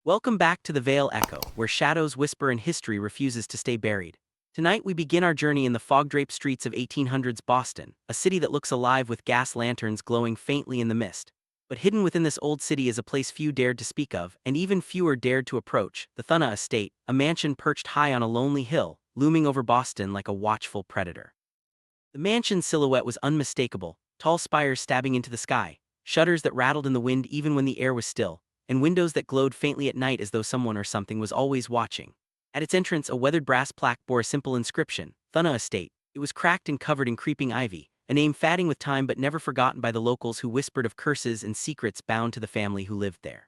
Welcome back to the Vale Echo, where shadows whisper and history refuses to stay buried. Tonight we begin our journey in the fog-draped streets of 1800s Boston, a city that looks alive with gas lanterns glowing faintly in the mist. But hidden within this old city is a place few dared to speak of, and even fewer dared to approach, the Thorne Estate, a mansion perched high on a lonely hill, looming over Boston like a watchful predator. The mansion's silhouette was unmistakable, tall spires stabbing into the sky, shutters that rattled in the wind even when the air was still, and windows that glowed faintly at night as though someone or something was always watching. At its entrance, a weathered brass plaque bore a simple inscription, Thorne Estate. It was cracked and covered in creeping ivy, a name fading with time but never forgotten by the locals who whispered of curses and secrets bound to the family who lived there.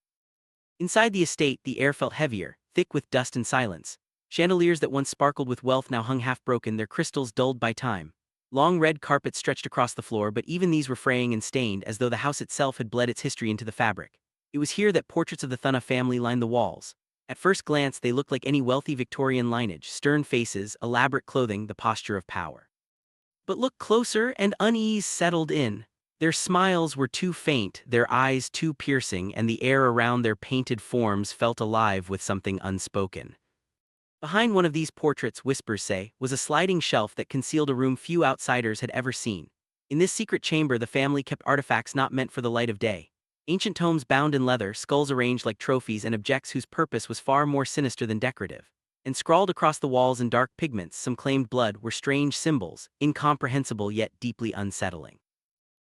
Inside the estate, the air felt heavier, thick with dust and silence. Chandeliers that once sparkled with wealth now hung half-broken, their crystals dulled by time. Long red carpets stretched across the floor, but even these were fraying and stained as though the house itself had bled its history into the fabric. It was here that portraits of the Thorne family lined the walls. At first glance, they looked like any wealthy Victorian lineage, stern faces, elaborate clothing, the posture of power. But look closer and unease settled in. Their smiles were too faint, their eyes too piercing, and the air around their painted forms felt alive with something unspoken. Behind one of these portraits, whispers say, was a sliding shelf that concealed a room few outsiders had ever seen. In this secret chamber, the family kept artifacts not meant for the light of day. Ancient tomes bound in leather, skulls arranged like trophies, and objects whose purpose was far more sinister than decorative. And scrawled across the walls in dark pigments, some claimed blood, were strange symbols, incomprehensible yet deeply unsettling.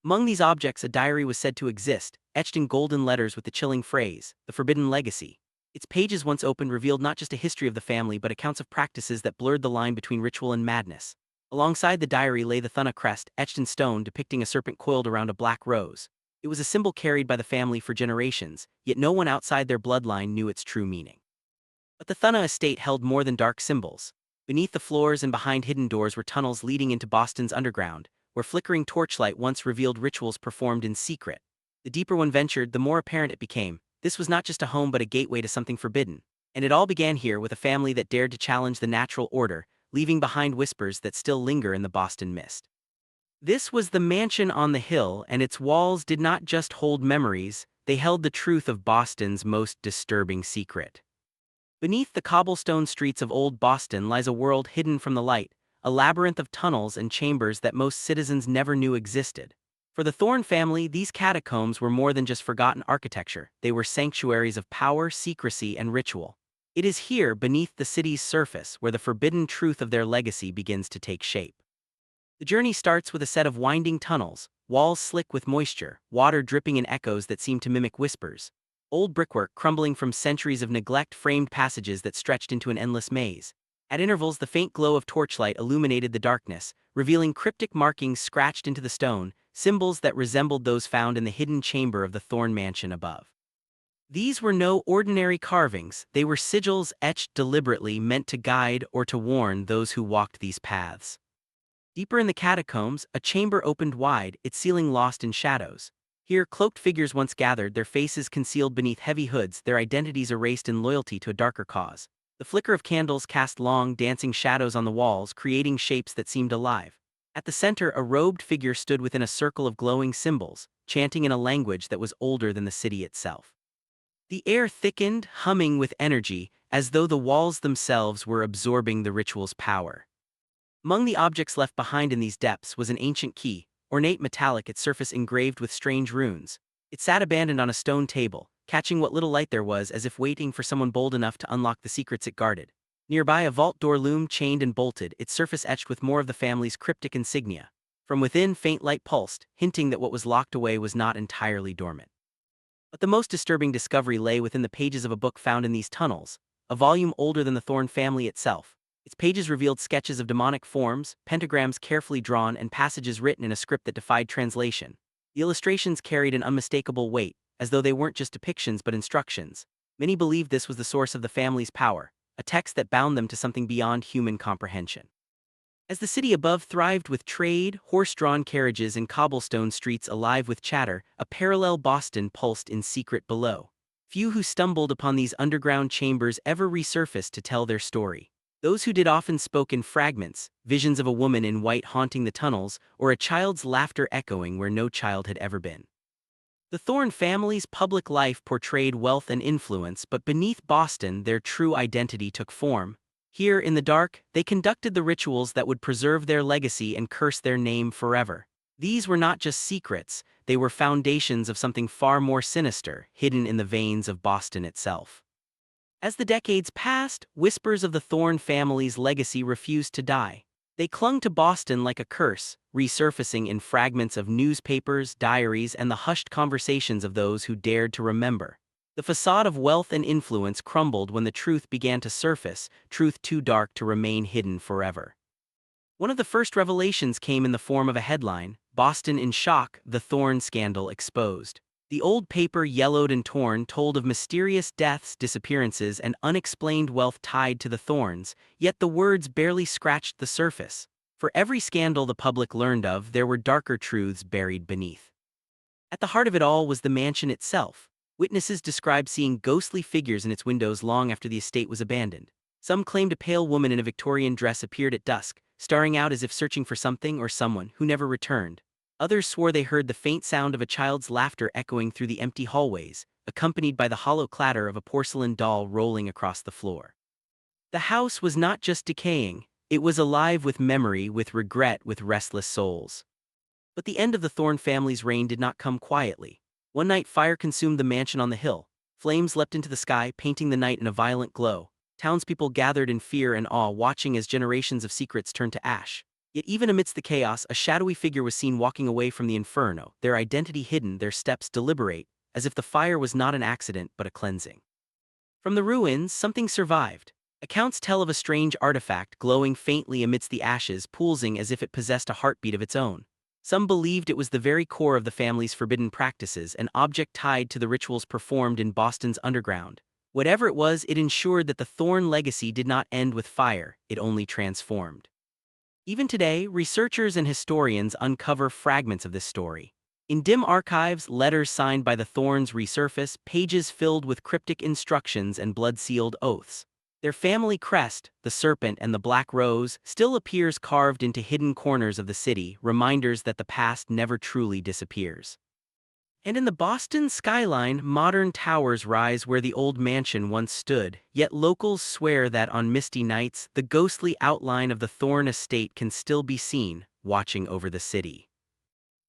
Among these objects, a diary was said to exist, etched in golden letters with the chilling phrase, "The Forbidden Legacy." Its pages, once opened, revealed not just a history of the family but accounts of practices that blurred the line between ritual and madness. Alongside the diary lay the Thorne crest, etched in stone, depicting a serpent coiled around a black rose. It was a symbol carried by the family for generations, yet no one outside their bloodline knew its true meaning. But the Thorne estate held more than dark symbols. Beneath the floors and behind hidden doors were tunnels leading into Boston's underground, where flickering torchlight once revealed rituals performed in secret. The deeper one ventured, the more apparent it became. This was not just a home but a gateway to something forbidden. And it all began here with a family that dared to challenge the natural order, leaving behind whispers that still linger in the Boston mist. This was the mansion on the hill, and its walls did not just hold memories, they held the truth of Boston's most disturbing secret. Beneath the cobblestone streets of old Boston lies a world hidden from the light, a labyrinth of tunnels and chambers that most citizens never knew existed. For the Thorne family, these catacombs were more than just forgotten architecture, they were sanctuaries of power, secrecy, and ritual. It is here, beneath the city's surface, where the forbidden truth of their legacy begins to take shape. The journey starts with a set of winding tunnels, walls slick with moisture, water dripping in echoes that seem to mimic whispers. Old brickwork crumbling from centuries of neglect framed passages that stretched into an endless maze. At intervals, the faint glow of torchlight illuminated the darkness, revealing cryptic markings scratched into the stone, symbols that resembled those found in the hidden chamber of the Thorne mansion above. These were no ordinary carvings, they were sigils etched deliberately, meant to guide or to warn those who walked these paths. Deeper in the catacombs, a chamber opened wide, its ceiling lost in shadows. Here, cloaked figures once gathered, their faces concealed beneath heavy hoods, their identities erased in loyalty to a darker cause. The flicker of candles cast long, dancing shadows on the walls, creating shapes that seemed alive. At the center, a robed figure stood within a circle of glowing symbols, chanting in a language that was older than the city itself. The air thickened, humming with energy, as though the walls themselves were absorbing the ritual's power. Among the objects left behind in these depths was an ancient key, ornate metallic, its surface engraved with strange runes. It sat abandoned on a stone table, catching what little light there was as if waiting for someone bold enough to unlock the secrets it guarded. Nearby, a vault door loomed, chained and bolted, its surface etched with more of the family's cryptic insignia. From within, faint light pulsed, hinting that what was locked away was not entirely dormant. But the most disturbing discovery lay within the pages of a book found in these tunnels, a volume older than the Thorne family itself. Its pages revealed sketches of demonic forms, pentagrams carefully drawn, and passages written in a script that defied translation. The illustrations carried an unmistakable weight, as though they weren't just depictions but instructions. Many believed this was the source of the family's power, a text that bound them to something beyond human comprehension. As the city above thrived with trade, horse-drawn carriages, and cobblestone streets alive with chatter, a parallel Boston pulsed in secret below. Few who stumbled upon these underground chambers ever resurfaced to tell their story. Those who did often spoke in fragments, visions of a woman in white haunting the tunnels, or a child's laughter echoing where no child had ever been. The Thorne family's public life portrayed wealth and influence, but beneath Boston, their true identity took form. Here, in the dark, they conducted the rituals that would preserve their legacy and curse their name forever. These were not just secrets, they were foundations of something far more sinister, hidden in the veins of Boston itself. As the decades passed, whispers of the Thorne family's legacy refused to die. They clung to Boston like a curse, resurfacing in fragments of newspapers, diaries, and the hushed conversations of those who dared to remember. The facade of wealth and influence crumbled when the truth began to surface, truth too dark to remain hidden forever. One of the first revelations came in the form of a headline: "Boston in shock, the Thorne scandal exposed." The old paper, yellowed and torn, told of mysterious deaths, disappearances, and unexplained wealth tied to the Thornes, yet the words barely scratched the surface. For every scandal the public learned of, there were darker truths buried beneath. At the heart of it all was the mansion itself. Witnesses described seeing ghostly figures in its windows long after the estate was abandoned. Some claimed a pale woman in a Victorian dress appeared at dusk, starring out as if searching for something or someone who never returned. Others swore they heard the faint sound of a child's laughter echoing through the empty hallways, accompanied by the hollow clatter of a porcelain doll rolling across the floor. The house was not just decaying, it was alive with memory, with regret, with restless souls. But the end of the Thorne family's reign did not come quietly. One night, fire consumed the mansion on the hill. Flames leapt into the sky, painting the night in a violent glow. Townspeople gathered in fear and awe, watching as generations of secrets turned to ash. Yet even amidst the chaos, a shadowy figure was seen walking away from the inferno, their identity hidden, their steps deliberate, as if the fire was not an accident but a cleansing. From the ruins, something survived. Accounts tell of a strange artifact glowing faintly amidst the ashes, pulsing as if it possessed a heartbeat of its own. Some believed it was the very core of the family's forbidden practices, an object tied to the rituals performed in Boston's underground. Whatever it was, it ensured that the Thorne legacy did not end with fire, it only transformed. Even today, researchers and historians uncover fragments of this story. In dim archives, letters signed by the Thornes resurface, pages filled with cryptic instructions and blood-sealed oaths. Their family crest, the serpent and the black rose, still appears carved into hidden corners of the city, reminders that the past never truly disappears. And in the Boston skyline, modern towers rise where the old mansion once stood, yet locals swear that on misty nights, the ghostly outline of the Thorne estate can still be seen, watching over the city.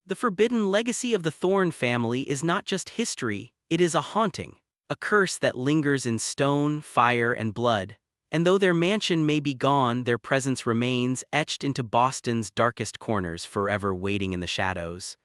The forbidden legacy of the Thorne family is not just history, it is a haunting, a curse that lingers in stone, fire, and blood. And though their mansion may be gone, their presence remains, etched into Boston's darkest corners, forever waiting in the shadows.